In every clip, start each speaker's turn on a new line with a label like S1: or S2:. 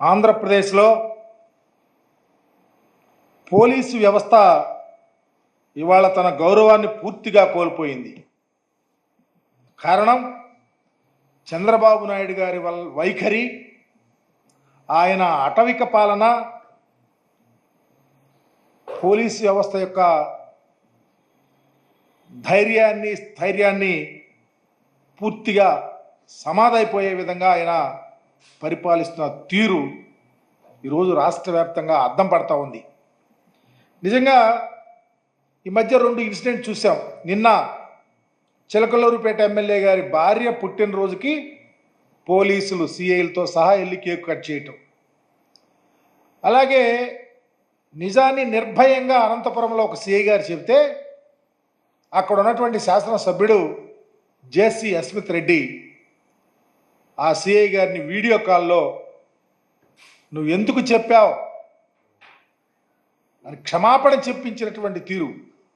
S1: ఆంధ్రప్రదేశ్లో పోలీసు వ్యవస్థ ఇవాళ తన గౌరవాన్ని పూర్తిగా కోల్పోయింది. కారణం చంద్రబాబు నాయుడు గారి వైఖరి, ఆయన అటవిక పాలన, పోలీసు వ్యవస్థ యొక్క స్థైర్యాన్ని పూర్తిగా సమాధైపోయే విధంగా ఆయన పరిపాలిస్తున్న తీరు ఈరోజు రాష్ట్ర వ్యాప్తంగా అద్దం పడతా ఉంది. నిజంగా ఈ మధ్య 2 ఇన్సిడెంట్ చూసాం. నిన్న చిలకలూరుపేట ఎమ్మెల్యే గారి భార్య పుట్టినరోజుకి పోలీసులు సిఐలతో సహా వెళ్ళి కేక్ కట్ చేయటం, అలాగే నిజాన్ని నిర్భయంగా అనంతపురంలో ఒక సిఐ గారు చెబితే అక్కడ ఉన్నటువంటి శాసనసభ్యుడు జేసీ అస్మిత్ రెడ్డి ఆ సిఐ గారిని వీడియో కాల్లో నువ్వు ఎందుకు చెప్పావు అని క్షమాపణ చెప్పించినటువంటి తీరు,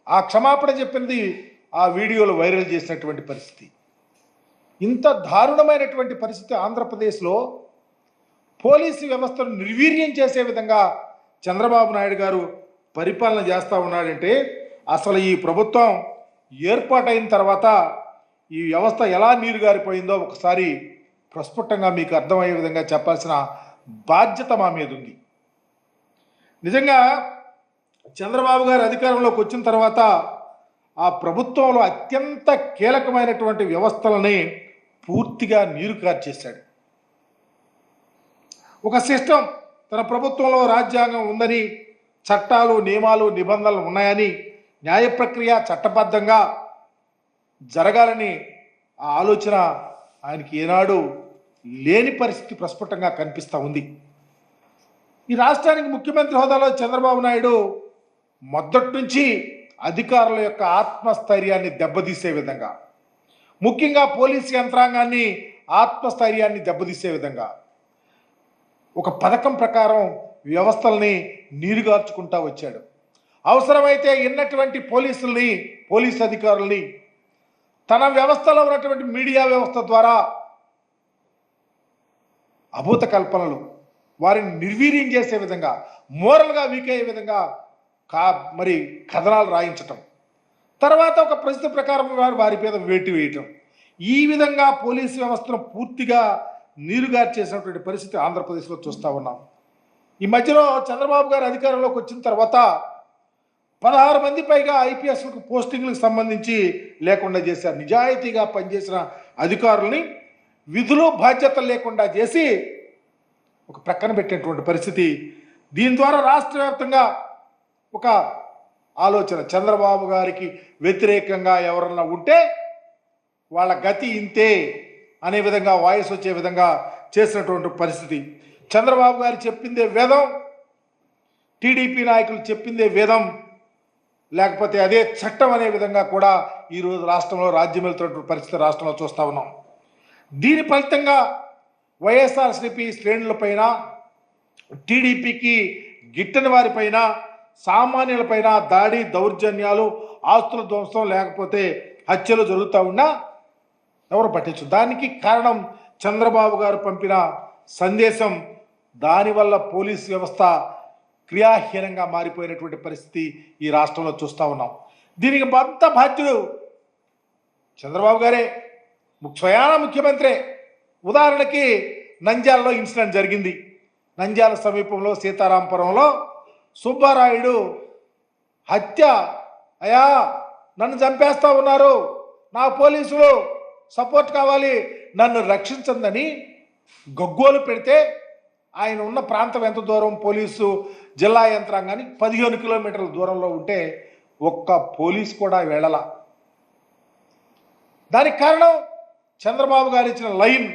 S1: ఆ క్షమాపణ చెప్పింది ఆ వీడియోలో వైరల్ చేసినటువంటి పరిస్థితి. ఇంత దారుణమైనటువంటి పరిస్థితి ఆంధ్రప్రదేశ్లో పోలీసు వ్యవస్థను నిర్వీర్యం చేసే విధంగా చంద్రబాబు నాయుడు గారు పరిపాలన చేస్తూ ఉన్నాడంటే, అసలు ఈ ప్రభుత్వం ఏర్పాటైన తర్వాత ఈ వ్యవస్థ ఎలా నీరుగారిపోయిందో ఒకసారి ప్రస్ఫుటంగా మీకు అర్థమయ్యే విధంగా చెప్పాల్సిన బాధ్యత మా మీద ఉంది. నిజంగా చంద్రబాబు గారు అధికారంలోకి వచ్చిన తర్వాత ఆ ప్రభుత్వంలో అత్యంత కీలకమైనటువంటి వ్యవస్థలని పూర్తిగా నీరు కార్చేశాడు. ఒక సిస్టమ్, తన ప్రభుత్వంలో రాజ్యాంగం ఉందని, చట్టాలు నియమాలు నిబంధనలు ఉన్నాయని, న్యాయ ప్రక్రియ చట్టబద్ధంగా జరగాలని ఆ ఆలోచన ఆయనకి ఏనాడు లేని పరిస్థితి ప్రస్ఫుటంగా కనిపిస్తూ ఉంది. ఈ రాష్ట్రానికి ముఖ్యమంత్రి హోదాలో చంద్రబాబు నాయుడు మొదటి నుంచి అధికారుల యొక్క ఆత్మస్థైర్యాన్ని దెబ్బతీసే విధంగా, ముఖ్యంగా పోలీసు యంత్రాంగాన్ని ఆత్మస్థైర్యాన్ని దెబ్బతీసే విధంగా ఒక పథకం ప్రకారం వ్యవస్థల్ని నీరుగార్చుకుంటా వచ్చాడు. అవసరమైతే ఉన్నటువంటి పోలీసు అధికారుల్ని తన వ్యవస్థలో ఉన్నటువంటి మీడియా వ్యవస్థ ద్వారా అభూత కల్పనలు, వారిని నిర్వీర్యం చేసే విధంగా, మోరల్గా వీక్ అయ్యే విధంగా మరి కథనాలు రాయించటం, తర్వాత ఒక పరిస్థితి ప్రకారం వారి మీద వేటు వేయటం, ఈ విధంగా పోలీసు వ్యవస్థను పూర్తిగా నీరుగార్చేసినటువంటి పరిస్థితి ఆంధ్రప్రదేశ్లో చూస్తూ ఉన్నాం. ఈ మధ్యలో చంద్రబాబు గారు అధికారంలోకి వచ్చిన తర్వాత 16 మంది పైగా ఐపీఎస్లకు పోస్టింగ్లకు సంబంధించి లేకుండా చేశారు. నిజాయితీగా పనిచేసిన అధికారుల్ని విధులు బాధ్యతలు లేకుండా చేసి ఒక ప్రక్కన పెట్టినటువంటి పరిస్థితి. దీని ద్వారా రాష్ట్ర వ్యాప్తంగా ఒక ఆలోచన, చంద్రబాబు గారికి వ్యతిరేకంగా ఎవరన్నా ఉంటే వాళ్ళ గతి ఇంతే అనే విధంగా వాయిస్ వచ్చే విధంగా చేసినటువంటి పరిస్థితి. చంద్రబాబు గారు చెప్పిందే వేదం, టీడీపీ నాయకులు చెప్పిందే వేదం, లేకపోతే అదే చట్టం అనే విధంగా కూడా ఈరోజు రాష్ట్రంలో రాజ్యం వెళ్తున్నటువంటి పరిస్థితి రాష్ట్రంలో చూస్తూ ఉన్నాం. దీని ఫలితంగా వైఎస్ఆర్సీపీ శ్రేణులపైన, టీడీపీకి గిట్టని వారిపైన, సామాన్యులపైన దాడి, దౌర్జన్యాలు, ఆస్తుల ధ్వంసం, లేకపోతే హత్యలు జరుగుతూ ఉన్నా ఎవరు పట్టించు. దానికి కారణం చంద్రబాబు గారు పంపిన సందేశం. దానివల్ల పోలీసు వ్యవస్థ క్రియాహీనంగా మారిపోయినటువంటి పరిస్థితి ఈ రాష్ట్రంలో చూస్తూ ఉన్నాం. దీనికి అంత బాధ్యుడు చంద్రబాబు గారే, స్వయాన ముఖ్యమంత్రే. ఉదాహరణకి నంద్యాలలో ఇన్సిడెంట్ జరిగింది. నంద్యాల సమీపంలో సీతారాంపురంలో సుబ్బారాయుడు హత్య, అయ్యా నన్ను చంపేస్తూ ఉన్నారు, నా పోలీసులు సపోర్ట్ కావాలి, నన్ను రక్షించందని గగ్గోలు పెడితే ఆయన ఉన్న ప్రాంతం ఎంత దూరం, పోలీసు జిల్లా యంత్రాంగానికి 15 కిలోమీటర్ల దూరంలో ఉంటే ఒక్క పోలీసు కూడా వెళ్ళలా. దానికి కారణం చంద్రబాబు గారు ఇచ్చిన లైన్.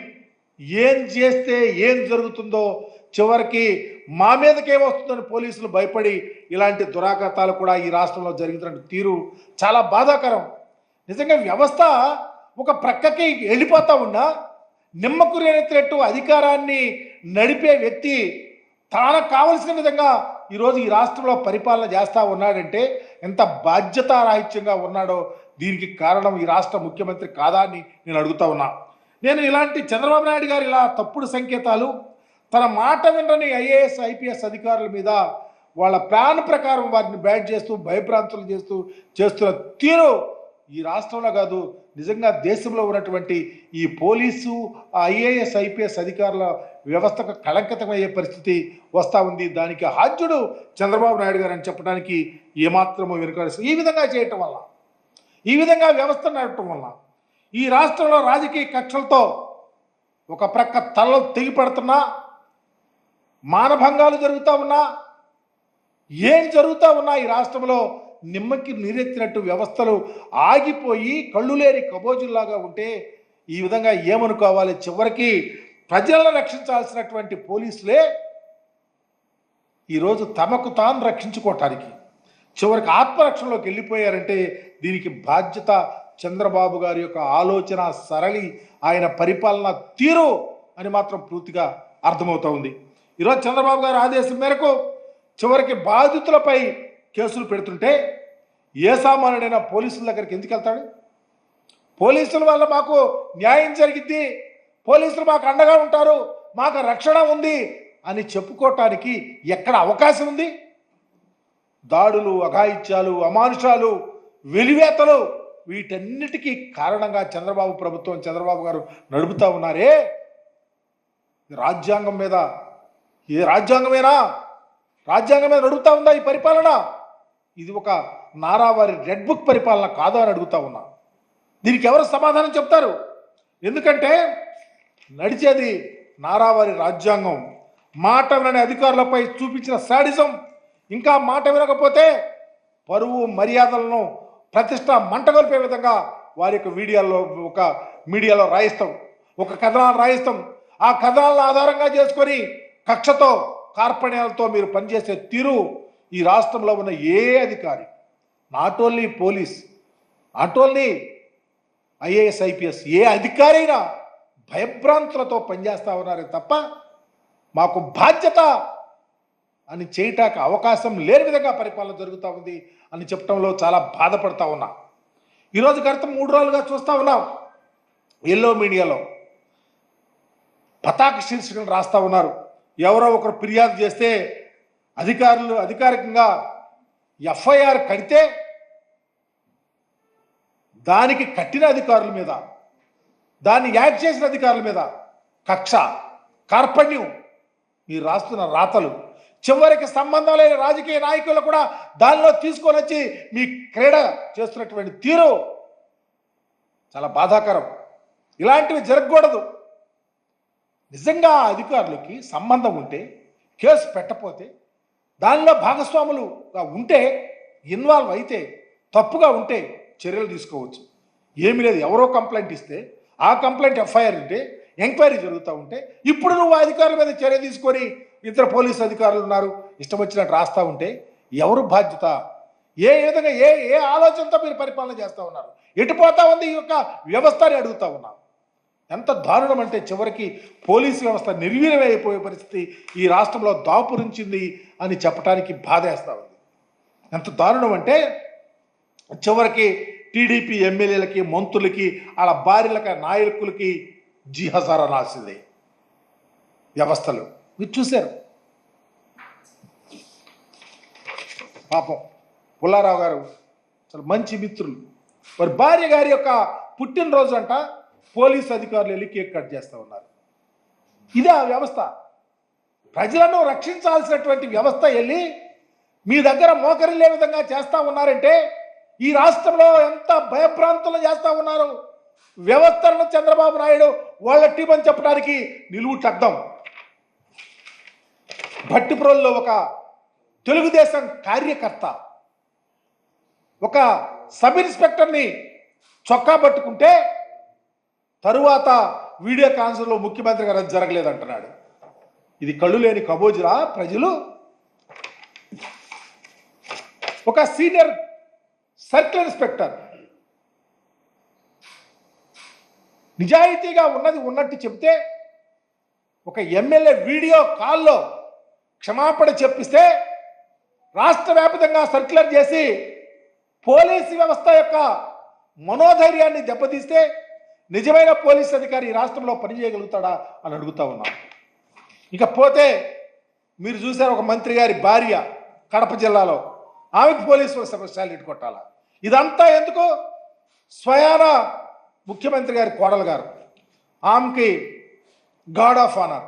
S1: ఏం చేస్తే ఏం జరుగుతుందో, చివరికి మా మీదకేమొస్తుందని పోలీసులు భయపడి ఇలాంటి దురాఘాతాలు కూడా ఈ రాష్ట్రంలో జరుగుతున్న తీరు చాలా బాధాకరం. నిజంగా వ్యవస్థ ఒక ప్రక్కకి వెళ్ళిపోతా ఉన్నా నిమ్మకు రేనెత్తినట్టు అధికారాన్ని నడిపే వ్యక్తి తనకు కావలసిన విధంగా ఈరోజు ఈ రాష్ట్రంలో పరిపాలన చేస్తూ ఉన్నాడంటే ఎంత బాధ్యతారాహిత్యంగా ఉన్నాడో దీనికి కారణం ఈ రాష్ట్ర ముఖ్యమంత్రి కాదా అని నేను అడుగుతా ఉన్నా. నేను ఇలాంటి చంద్రబాబు నాయుడు గారు ఇలా తప్పుడు సంకేతాలు, తన మాట వినని ఐఏఎస్ ఐపీఎస్ అధికారుల మీద వాళ్ళ ప్లాన్ ప్రకారం వారిని బ్యాట్ చేస్తూ భయభ్రాంతులు చేస్తున్న తీరు ఈ రాష్ట్రంలో కాదు, నిజంగా దేశంలో ఉన్నటువంటి ఈ పోలీసు ఐఏఎస్ ఐపీఎస్ అధికారుల వ్యవస్థకు కళంకితమయ్యే పరిస్థితి వస్తూ ఉంది. దానికి హాజ్యుడు చంద్రబాబు నాయుడు గారు అని చెప్పడానికి ఏమాత్రమూ వెనుకాడు. ఈ విధంగా చేయటం వల్ల, ఈ విధంగా వ్యవస్థ నడపటం వల్ల ఈ రాష్ట్రంలో రాజకీయ కక్షలతో ఒక ప్రక్క తలలు తెగిపడుతున్నా, మానభంగాలు జరుగుతూ ఉన్నా, ఏం జరుగుతూ ఉన్నా ఈ రాష్ట్రంలో నిమ్మకి నీరెత్తినట్టు వ్యవస్థలు ఆగిపోయి కళ్ళు లేని కబోజుల్లాగా ఉంటే ఈ విధంగా ఏమనుకోవాలి? చివరికి ప్రజలను రక్షించాల్సినటువంటి పోలీసులే ఈరోజు తమకు తాను రక్షించుకోవటానికి చివరికి ఆత్మరక్షణలోకి వెళ్ళిపోయారంటే దీనికి బాధ్యత చంద్రబాబు గారి యొక్క ఆలోచన సరళి, ఆయన పరిపాలన తీరు అని మాత్రం పూర్తిగా అర్థమవుతూ ఉంది. ఈరోజు చంద్రబాబు గారి ఆదేశం మేరకు చివరికి బాధితులపై కేసులు పెడుతుంటే ఏ సామాన్యుడైనా పోలీసుల దగ్గరికి ఎందుకు వెళ్తాడు? పోలీసుల వల్ల మాకు న్యాయం జరిగింది, పోలీసులు మాకు అండగా ఉంటారు, మాకు రక్షణ ఉంది అని చెప్పుకోవటానికి ఎక్కడ అవకాశం ఉంది? దాడులు, అఘాయిత్యాలు, అమానుషాలు, వెలివేతలు వీటన్నిటికీ కారణంగా చంద్రబాబు ప్రభుత్వం, చంద్రబాబు గారు నడుపుతూ ఉన్నారే. రాజ్యాంగం మీద, ఏ రాజ్యాంగమేనా? రాజ్యాంగం మీద నడుపుతా ఉందా ఈ పరిపాలన? ఇది ఒక నారావారి రెడ్ బుక్ పరిపాలన కాదా అని అడుగుతా ఉన్నా. దీనికి ఎవరు సమాధానం చెప్తారు? ఎందుకంటే నడిచేది నారావారి రాజ్యాంగం. మాట వినని అధికారులపై చూపించిన శాడిజం, ఇంకా మాట వినకపోతే పరువు మర్యాదలను ప్రతిష్ట మంటగొల్పే విధంగా వారి యొక్క మీడియాలో రాయిస్తాం, ఒక కథనాలు రాయిస్తాం. ఆ కథనాలను ఆధారంగా చేసుకొని కక్షతో కార్పణ్యాలతో మీరు పనిచేసే తీరు ఈ రాష్ట్రంలో ఉన్న ఏ అధికారి, not only police, not only IAS IPS, ఏ అధికారి అయినా భయభ్రాంతులతో పనిచేస్తూ ఉన్నారే తప్ప మాకు బాధ్యత అని చేయటానికి అవకాశం లేని విధంగా పరిపాలన జరుగుతూ ఉంది అని చెప్పడంలో చాలా బాధపడతా ఉన్నా. ఈరోజు గత 3 రోజులుగా చూస్తూ ఉన్నాం, ఎల్లో మీడియాలో పతాక శీర్షికలు రాస్తూ ఉన్నారు. ఎవరో ఒకరు ఫిర్యాదు చేస్తే అధికారులు అధికారికంగా ఎఫ్ఐఆర్ కడితే దానికి కట్టిన అధికారుల మీద, దాన్ని యాక్ట్ చేసిన అధికారుల మీద కక్ష, కార్పణ్యం మీరు రాస్తున్న రాతలు, చివరికి సంబంధం లేని రాజకీయ నాయకులు కూడా దానిలో తీసుకొని వచ్చి మీ క్రీడ చేస్తున్నటువంటి తీరు చాలా బాధాకరం. ఇలాంటివి జరగకూడదు. నిజంగా అధికారులకి సంబంధం ఉంటే, కేసు పెట్టకపోతే, దానిలో భాగస్వాములుగా ఉంటే, ఇన్వాల్వ్ అయితే, తప్పుగా ఉంటే చర్యలు తీసుకోవచ్చు. ఏమీ లేదు, ఎవరో కంప్లైంట్ ఇస్తే ఆ కంప్లైంట్ ఎఫ్ఐఆర్ ఉంటే, ఎంక్వైరీ జరుగుతూ ఉంటే, ఇప్పుడు నువ్వు అధికారుల మీద చర్య తీసుకొని ఇద్దరు పోలీసు అధికారులు ఉన్నారు ఇష్టం వచ్చినట్టు రాస్తూ ఉంటే ఎవరు బాధ్యత? ఏ విధంగా ఏ ఆలోచనతో మీరు పరిపాలన చేస్తూ ఉన్నారు? ఎటుపోతా ఉంది ఈ యొక్క వ్యవస్థ అని అడుగుతూ ఉన్నాను. ఎంత దారుణం అంటే చివరికి పోలీసు వ్యవస్థ నిర్వీర్యమైపోయే పరిస్థితి ఈ రాష్ట్రంలో దాపురించింది అని చెప్పడానికి బాధేస్తూ ఉంది. ఎంత దారుణం అంటే చివరికి టీడీపీ ఎమ్మెల్యేలకి, మంత్రులకి, వాళ్ళ భార్యలకి, నాయకులకి జిహజారా రాసింది వ్యవస్థలు. మీరు చూశారు పాపం పుల్లారావు గారు చాలా మంచి మిత్రులు, వారి భార్య గారి యొక్క పుట్టినరోజు అంట పోలీసు అధికారులు వెళ్ళి కేక్ కట్ చేస్తూ ఉన్నారు. ఇదే ఆ వ్యవస్థ. ప్రజలను రక్షించాల్సినటువంటి వ్యవస్థ వెళ్ళి మీ దగ్గర మోకరిల్లే విధంగా చేస్తూ ఉన్నారంటే ఈ రాష్ట్రంలో ఎంత భయభ్రాంతులు చేస్తూ ఉన్నారు. వ్యవస్థలను చంద్రబాబు నాయుడు వాళ్ళ టీం అని చెప్పడానికి నిలువుటద్దం. భట్టిప్రోల్లో ఒక తెలుగుదేశం కార్యకర్త ఒక సబ్ ఇన్స్పెక్టర్ని చొక్కా పట్టుకుంటే తరువాత వీడియో కాన్ఫరెన్స్లో ముఖ్యమంత్రి గారు అది జరగలేదంటున్నాడు. ఇది కళ్ళు లేని కబోజురా ప్రజలు? ఒక సీనియర్ సర్కిల్ ఇన్స్పెక్టర్ నిజాయితీగా ఉన్నది ఉన్నట్టు చెప్తే ఒక ఎమ్మెల్యే వీడియో కాల్లో క్షమాపణ చెప్పిస్తే రాష్ట్ర వ్యాప్తంగా సర్క్యులర్ చేసి పోలీసు వ్యవస్థ యొక్క మనోధైర్యాన్ని దెబ్బతీస్తే నిజమైన పోలీసు అధికారి ఈ రాష్ట్రంలో పనిచేయగలుగుతాడా అని అడుగుతా ఉన్నాం. ఇకపోతే మీరు చూసారు ఒక మంత్రి గారి భార్య కడప జిల్లాలో, ఆమెకు పోలీసులు స్పెషాలిటీ కొట్టాలా? ఇదంతా ఎందుకు? స్వయాన ముఖ్యమంత్రి గారి కోడలు గారు, ఆమెకి guard of honour.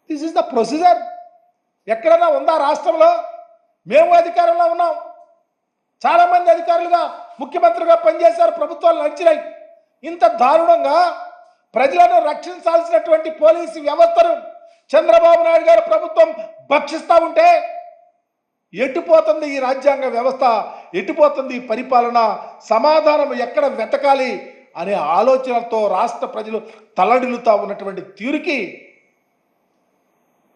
S1: This is the procedure. ఎక్కడైనా ఉందా రాష్ట్రంలో? మేము అధికారంలో ఉన్నాం, చాలామంది అధికారులుగా ముఖ్యమంత్రిగా పనిచేశారు, ప్రభుత్వాలు నడిచినాయి. ఇంత దారుణంగా ప్రజలను రక్షించాల్సినటువంటి పోలీసు వ్యవస్థను చంద్రబాబు నాయుడు గారి ప్రభుత్వం భక్షిస్తూ ఉంటే ఎటుపోతుంది ఈ రాజ్యాంగ వ్యవస్థ? ఎటుపోతుంది ఈ పరిపాలన? సమాధానం ఎక్కడ వెతకాలి అనే ఆలోచనలతో రాష్ట్ర ప్రజలు తల్లడిల్లుతా ఉన్నటువంటి తీరుకి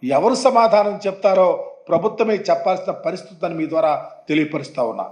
S1: ఎవరు సమాధానం చెప్తారో ప్రభుత్వమే చెప్పాల్సిన పరిస్థితి అని మీ ద్వారా తెలియపరుస్తా ఉన్నా.